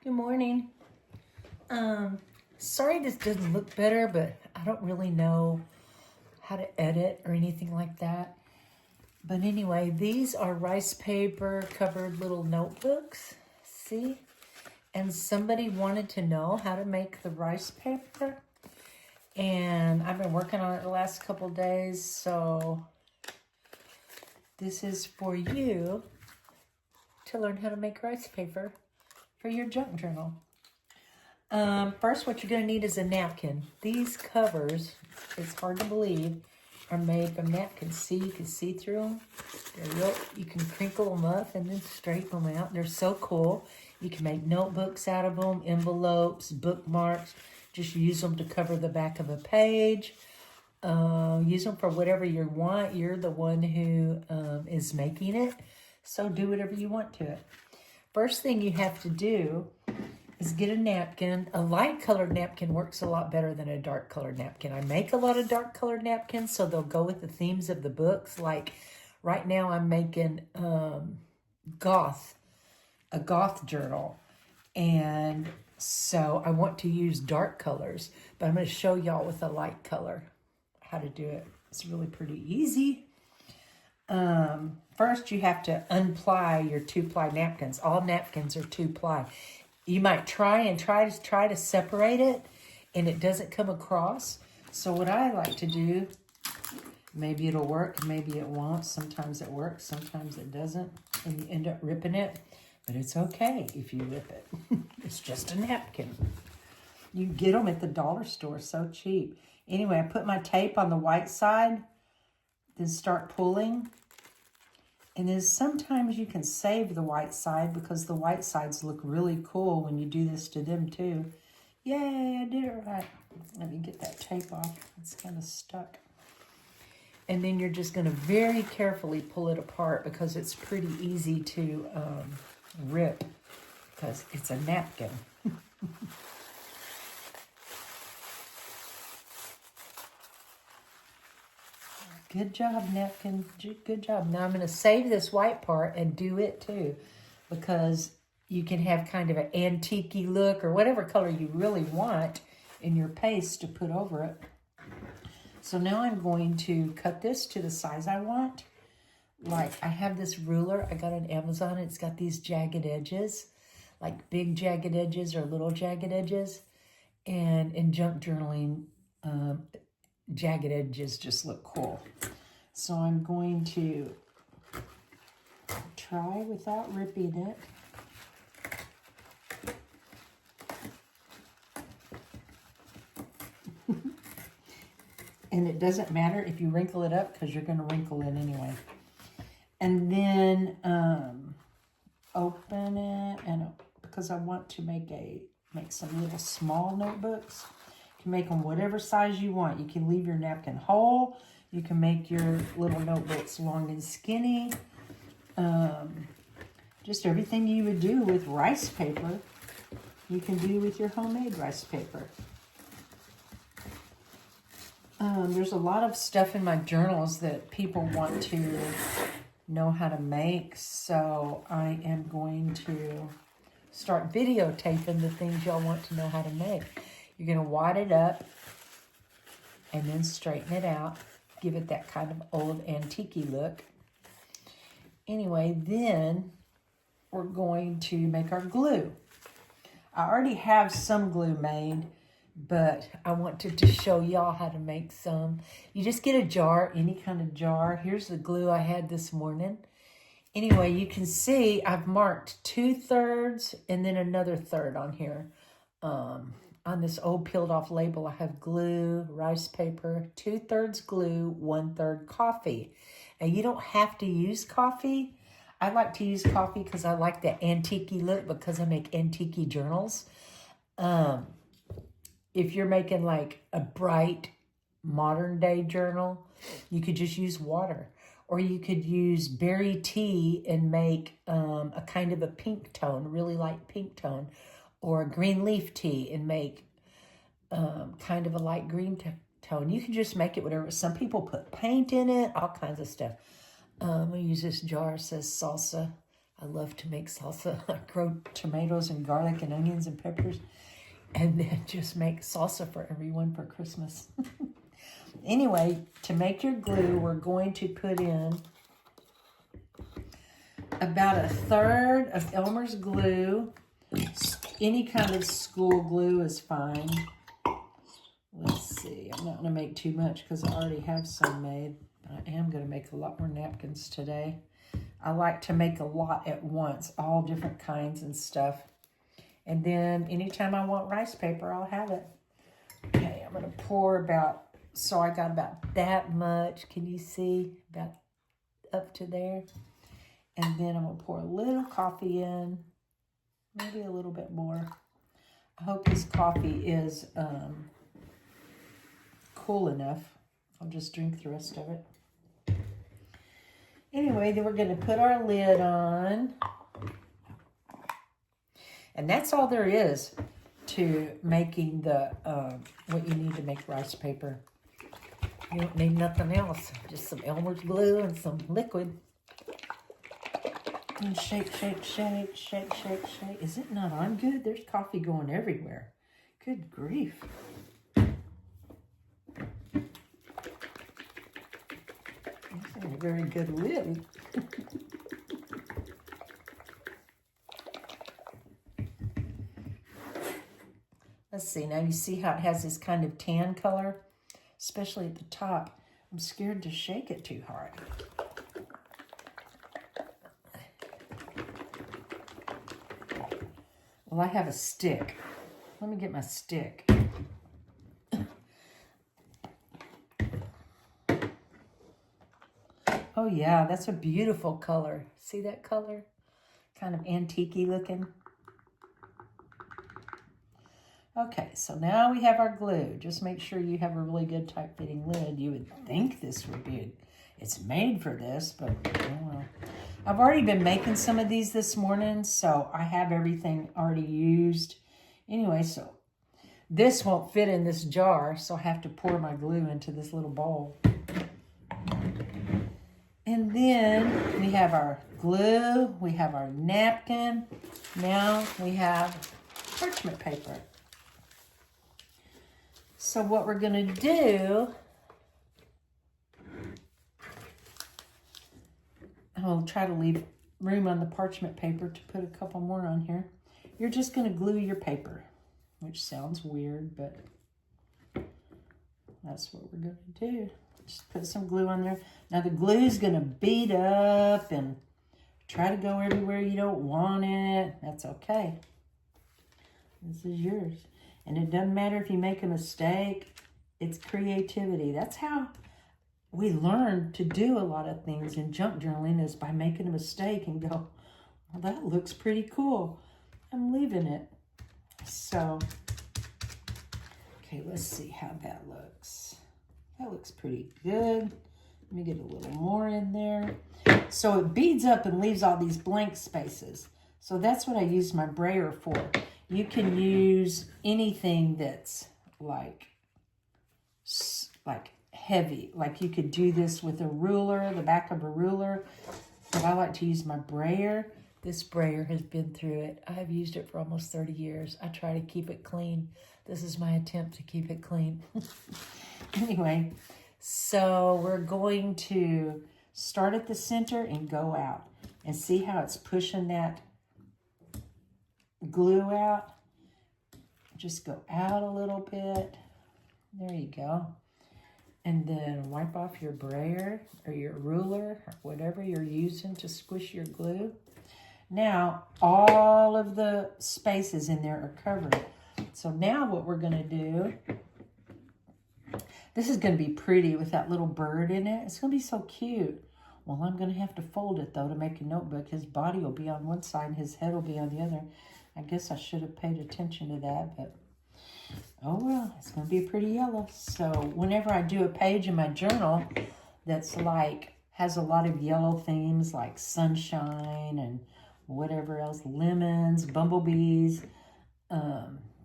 Good morning. Sorry this doesn't look better, but I don't really know how to edit or anything like that. But anyway, these are rice paper covered little notebooks. See? And somebody wanted to know how to make the rice paper. And I've been working on it the last couple days, so this is for you to learn how to make rice paper for your junk journal. First, what you're going to need is a napkin. These covers, it's hard to believe, are made from napkins. See, you can see through them. You can crinkle them up and then straighten them out. They're so cool. You can make notebooks out of them, envelopes, bookmarks. Just use them to cover the back of a page. Use them for whatever you want. You're the one who is making it, so do whatever you want to it. First thing you have to do is get a napkin. A light colored napkin works a lot better than a dark colored napkin. I make a lot of dark colored napkins, so they'll go with the themes of the books. Like right now I'm making a goth journal. And so I want to use dark colors, but I'm going to show y'all with a light color how to do it. It's really pretty easy. First you have to unply your 2-ply napkins. All napkins are 2-ply. You might try to separate it, and it doesn't come across. So what I like to do, maybe it'll work, maybe it won't. Sometimes it works, sometimes it doesn't, and you end up ripping it. But it's okay if you rip it. It's just a napkin. You can get them at the dollar store, so cheap. Anyway, I put my tape on the white side, then start pulling. And then sometimes you can save the white side because the white sides look really cool when you do this to them too. Yay, I did it right. Let me get that tape off. It's kind of stuck. And then you're just going to very carefully pull it apart because it's pretty easy to rip because it's a napkin. Good job, napkin. Good job. Now I'm going to save this white part and do it too, because you can have kind of an antique-y look or whatever color you really want in your paste to put over it. So now I'm going to cut this to the size I want. Like I have this ruler I got on Amazon. It's got these jagged edges, like big jagged edges or little jagged edges. And in junk journaling, jagged edges just look cool. So I'm going to try without ripping it. And it doesn't matter if you wrinkle it up because you're going to wrinkle it anyway. And then open it, and because I want to make some little small notebooks. You can make them whatever size you want. You can leave your napkin whole. You can make your little notebooks long and skinny. Just everything you would do with rice paper, you can do with your homemade rice paper. There's a lot of stuff in my journals that people want to know how to make, so I am going to start videotaping the things y'all want to know how to make. You're going to wad it up and then straighten it out. Give it that kind of old antique-y look. Anyway, then we're going to make our glue. I already have some glue made, but I wanted to show y'all how to make some. You just get a jar, any kind of jar. Here's the glue I had this morning. Anyway, you can see I've marked 2/3 and then another third on here. On this old peeled off label, I have glue, rice paper, 2/3 glue, 1/3 coffee. Now you don't have to use coffee. I like to use coffee because I like the antique-y look because I make antique-y journals. If you're making like a bright modern day journal, you could just use water. Or you could use berry tea and make a kind of a pink tone, really light pink tone. Or a green leaf tea and make kind of a light green tone. You can just make it whatever. Some people put paint in it, all kinds of stuff. I'm going to use this jar. It says salsa. I love to make salsa. I grow tomatoes and garlic and onions and peppers, and then just make salsa for everyone for Christmas. Anyway, to make your glue, we're going to put in about 1/3 of Elmer's glue. Any kind of school glue is fine. Let's see, I'm not going to make too much because I already have some made. But I am going to make a lot more napkins today. I like to make a lot at once, all different kinds and stuff. And then anytime I want rice paper, I'll have it. Okay, I'm going to pour about, so I got about that much. Can you see? About up to there. And then I'm going to pour a little coffee in, maybe a little bit more. I hope this coffee is cool enough. I'll just drink the rest of it. Anyway, then we're going to put our lid on. And that's all there is to making the what you need to make rice paper. You don't need nothing else. Just some Elmer's glue and some liquid. And shake, shake, shake, shake, shake, shake. Is it not on good? There's coffee going everywhere. Good grief. This ain't a very good lid. Let's see. Now you see how it has this kind of tan color, especially at the top. I'm scared to shake it too hard. Well, I have a stick. Let me get my stick. Oh yeah, that's a beautiful color. See that color? Kind of antique-y looking. Okay, so now we have our glue. Just make sure you have a really good tight-fitting lid. You would think this would be, it's made for this, but oh well. I've already been making some of these this morning, so I have everything already used. Anyway, so this won't fit in this jar, so I have to pour my glue into this little bowl. And then we have our glue, we have our napkin. Now we have parchment paper. So what we're going to do, I'll try to leave room on the parchment paper to put a couple more on here. You're just going to glue your paper, which sounds weird, but that's what we're going to do. Just put some glue on there. Now the glue is going to bead up and try to go everywhere you don't want it. That's okay. This is yours. And it doesn't matter if you make a mistake. It's creativity. That's how we learn to do a lot of things in junk journaling, is by making a mistake and go, well, that looks pretty cool. I'm leaving it. So, okay, let's see how that looks. That looks pretty good. Let me get a little more in there. So it beads up and leaves all these blank spaces. So that's what I use my brayer for. You can use anything that's like heavy. Like you could do this with a ruler, the back of a ruler. But I like to use my brayer. This brayer has been through it. I've used it for almost 30 years. I try to keep it clean. This is my attempt to keep it clean. Anyway, so we're going to start at the center and go out. And see how it's pushing that glue out? Just go out a little bit. There you go. And then wipe off your brayer or your ruler or whatever you're using to squish your glue. Now, all of the spaces in there are covered. So now what we're going to do, this is going to be pretty with that little bird in it. It's going to be so cute. Well, I'm going to have to fold it, though, to make a notebook. His body will be on one side and his head will be on the other. I guess I should have paid attention to that, but oh well, it's going to be pretty yellow. So whenever I do a page in my journal that's like, has a lot of yellow themes like sunshine and whatever else, lemons, bumblebees,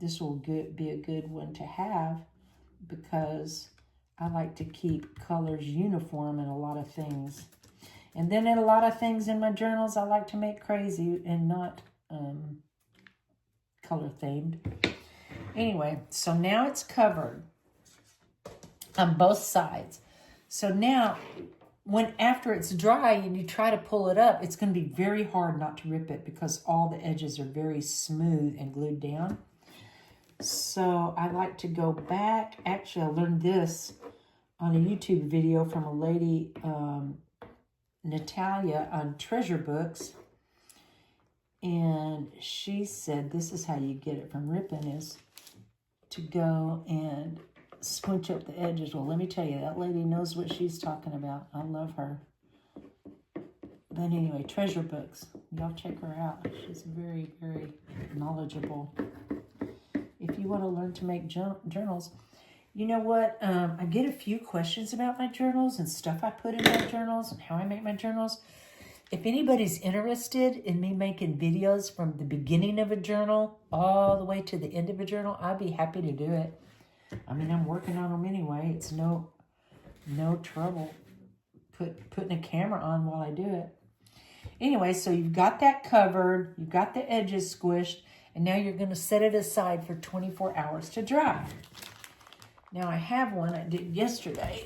this will be a good one to have because I like to keep colors uniform in a lot of things. And then in a lot of things in my journals, I like to make crazy and not color themed. Anyway, so now it's covered on both sides. So now, after it's dry and you try to pull it up, it's going to be very hard not to rip it because all the edges are very smooth and glued down. So I like to go back. Actually, I learned this on a YouTube video from a lady, Natalia, on treasure books. And she said this is how you get it from ripping, is to go and squinch up the edges. Well, let me tell you, that lady knows what she's talking about. I love her. But anyway, treasure books. Y'all check her out. She's very, very knowledgeable. If you want to learn to make journals, you know what? I get a few questions about my journals and stuff I put in my journals and how I make my journals. If anybody's interested in me making videos from the beginning of a journal all the way to the end of a journal, I'd be happy to do it. I mean, I'm working on them anyway. It's no trouble putting a camera on while I do it. Anyway, so you've got that covered, you've got the edges squished, and now you're going to set it aside for 24 hours to dry. Now I have one I did yesterday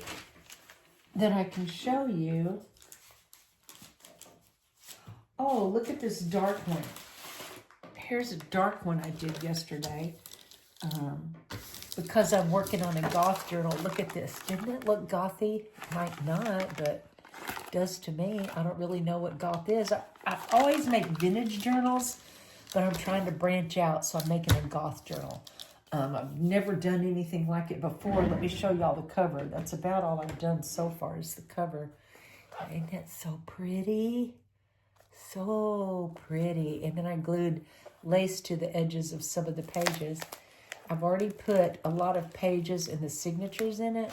that I can show you. Oh, look at this dark one. Here's a dark one I did yesterday. Because I'm working on a goth journal. Look at this. Didn't it look gothy? Might not, but it does to me. I don't really know what goth is. I always make vintage journals, but I'm trying to branch out, so I'm making a goth journal. I've never done anything like it before. Let me show y'all the cover. That's about all I've done so far is the cover. Ain't that so pretty? So pretty. And then I glued lace to the edges of some of the pages. I've already put a lot of pages and the signatures in it.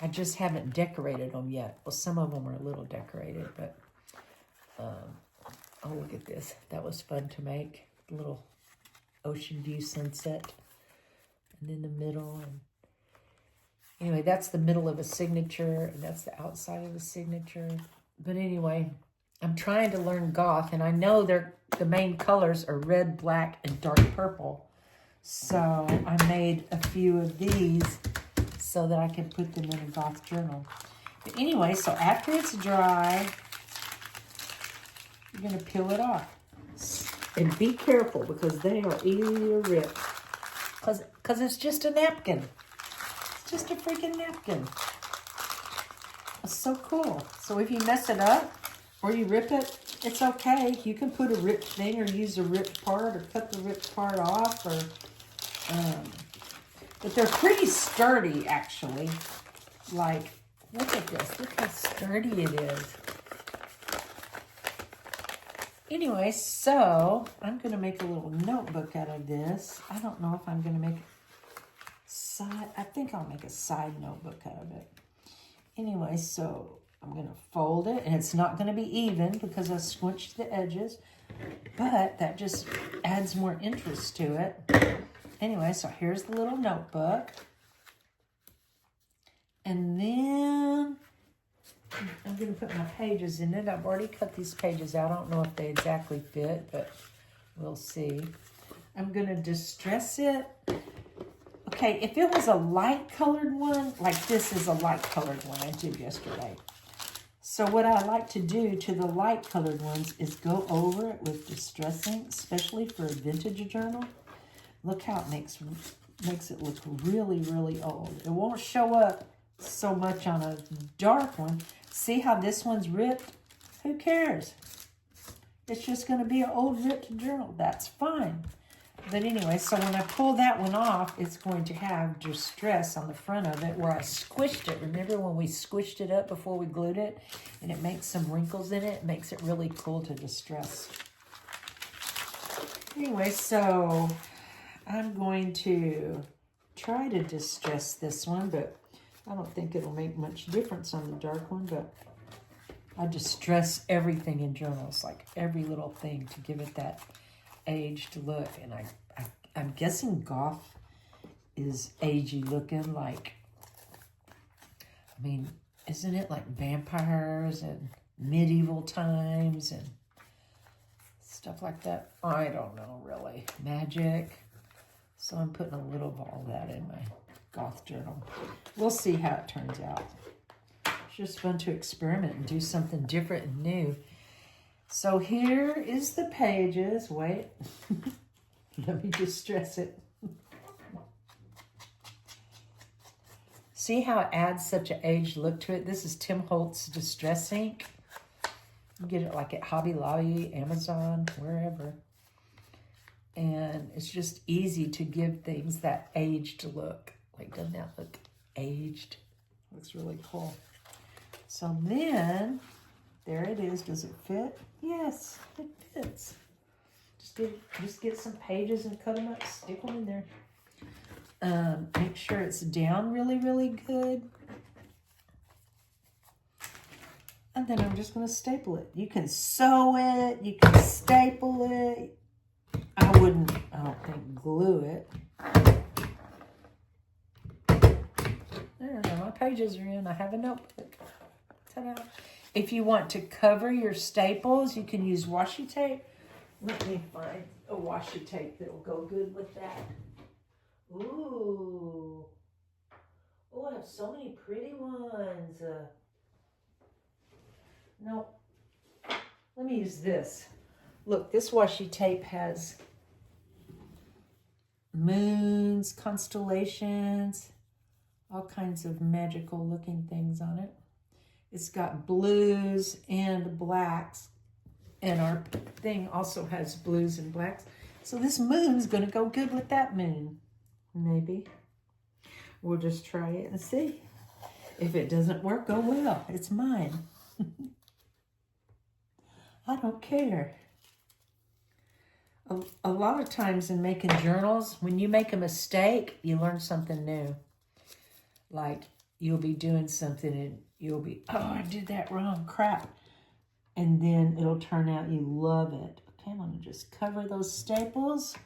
I just haven't decorated them yet. Well, some of them are a little decorated, but oh, look at this. That was fun to make. A little ocean view sunset. And in the middle. And anyway, that's the middle of a signature, and that's the outside of a signature. But anyway, I'm trying to learn goth, and I know the main colors are red, black, and dark purple. So I made a few of these so that I can put them in a goth journal. But anyway, so after it's dry, you're going to peel it off. And be careful because they are easy to rip. Because it's just a napkin. It's just a freaking napkin. It's so cool. So if you mess it up or you rip it, it's okay. You can put a ripped thing or use a ripped part or cut the ripped part off. But they're pretty sturdy, actually. Like, look at this. Look how sturdy it is. Anyway, so I'm going to make a little notebook out of this. I don't know if I'm going to make I think I'll make a side notebook out of it. Anyway, so I'm going to fold it, and it's not going to be even because I squinched the edges, but that just adds more interest to it. Anyway, so here's the little notebook. And then I'm going to put my pages in it. I've already cut these pages out. I don't know if they exactly fit, but we'll see. I'm going to distress it. Okay, if it was a light colored one, like this is a light colored one I did yesterday. So what I like to do to the light colored ones is go over it with distressing, especially for a vintage journal. Look how it makes it look really, really old. It won't show up so much on a dark one. See how this one's ripped? Who cares? It's just going to be an old ripped journal. That's fine. But anyway, so when I pull that one off, it's going to have distress on the front of it where I squished it. Remember when we squished it up before we glued it? And it makes some wrinkles in it. It makes it really cool to distress. Anyway, so I'm going to try to distress this one, but I don't think it'll make much difference on the dark one, but I distress everything in journals, like every little thing to give it that aged look. And I'm guessing goth is agey looking, like, I mean, isn't it like vampires and medieval times and stuff like that. I don't know, really. Magic. So I'm putting a little of all that in my goth journal. We'll see how it turns out. It's just fun to experiment and do something different and new. So here is the pages. Wait. Let me just stress it. See how it adds such an aged look to it? This is Tim Holtz Distress Ink. You get it like at Hobby Lobby, Amazon, wherever. And it's just easy to give things that aged look. Like, doesn't that look aged? Looks really cool. So then, there it is. Does it fit? Yes, it fits. Just get some pages and cut them up, stick them in there. Make sure it's down really, really good. And then I'm just going to staple it. You can sew it. You can staple it. I don't think, glue it. There, my pages are in. I have a notebook. Ta-da. If you want to cover your staples, you can use washi tape. Let me find a washi tape that will go good with that. Ooh. Oh, I have so many pretty ones. No. Let me use this. Look, this washi tape has moons, constellations, all kinds of magical looking things on it. It's got blues and blacks. And our thing also has blues and blacks. So this moon's going to go good with that moon. Maybe. We'll just try it and see. If it doesn't work, oh well. It's mine. I don't care. A lot of times in making journals, when you make a mistake, you learn something new. Like, you'll be doing something and you'll be, oh, I did that wrong, crap. And then it'll turn out you love it. Okay, I'm going to just cover those staples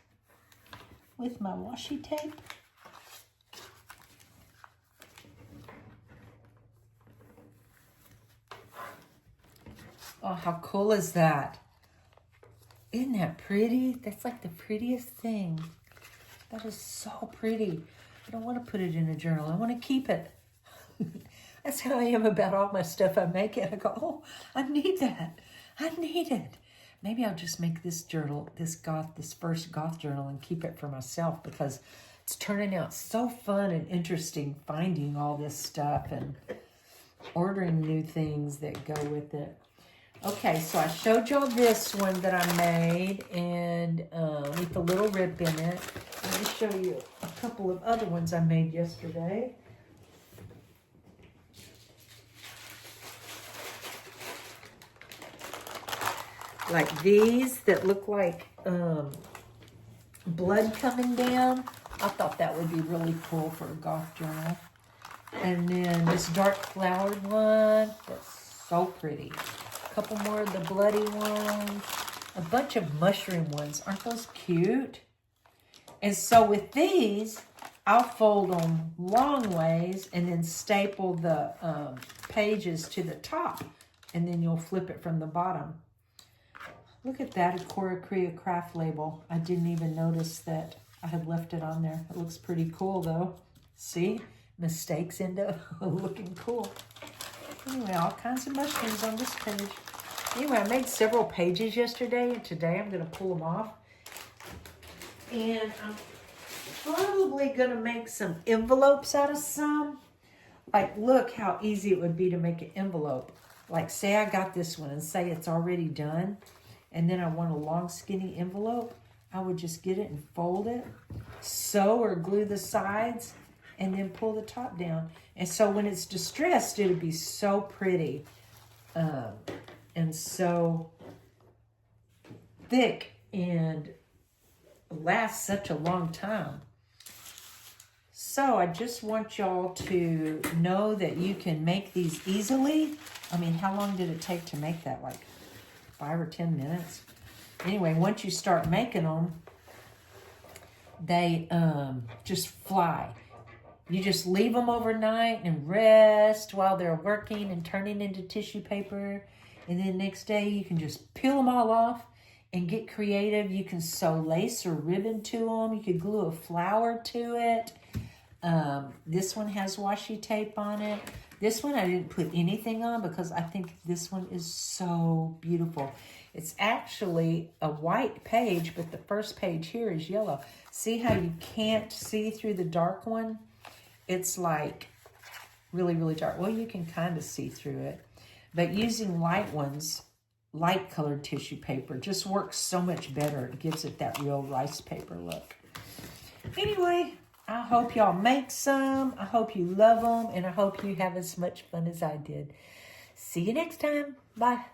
with my washi tape. Oh, how cool is that? Isn't that pretty? That's like the prettiest thing. That is so pretty. I don't want to put it in a journal. I want to keep it. That's how I am about all my stuff I make. And I go, oh, I need that. I need it. Maybe I'll just make this journal, this first goth journal, and keep it for myself, because it's turning out so fun and interesting finding all this stuff and ordering new things that go with it. Okay, so I showed y'all this one that I made, and with the little rip in it. Let me show you a couple of other ones I made yesterday. Like these that look like blood coming down. I thought that would be really cool for a goth journal. And then this dark flowered one, that's so pretty. A couple more of the bloody ones. A bunch of mushroom ones. Aren't those cute? And so with these, I'll fold them long ways and then staple the pages to the top. And then you'll flip it from the bottom. Look at that, a Cora Crea craft label. I didn't even notice that I had left it on there. It looks pretty cool though. See? Mistakes end up looking cool. Anyway, all kinds of mushrooms on this page. Anyway, I made several pages yesterday, and today I'm going to pull them off. And I'm probably going to make some envelopes out of some. Like, look how easy it would be to make an envelope. Like, say I got this one and say it's already done, and then I want a long, skinny envelope. I would just get it and fold it, sew or glue the sides, and then pull the top down. And so when it's distressed, it'll be so pretty and so thick and last such a long time. So I just want y'all to know that you can make these easily. I mean, how long did it take to make that? Like 5 or 10 minutes? Anyway, once you start making them, they just fly. You just leave them overnight and rest while they're working and turning into tissue paper. And then next day you can just peel them all off and get creative. You can sew lace or ribbon to them. You could glue a flower to it. This one has washi tape on it. This one I didn't put anything on because I think this one is so beautiful. It's actually a white page, but the first page here is yellow. See how you can't see through the dark one? It's like really, really dark. Well, you can kind of see through it. But using light ones, light colored tissue paper just works so much better. It gives it that real rice paper look. Anyway, I hope y'all make some. I hope you love them. And I hope you have as much fun as I did. See you next time. Bye.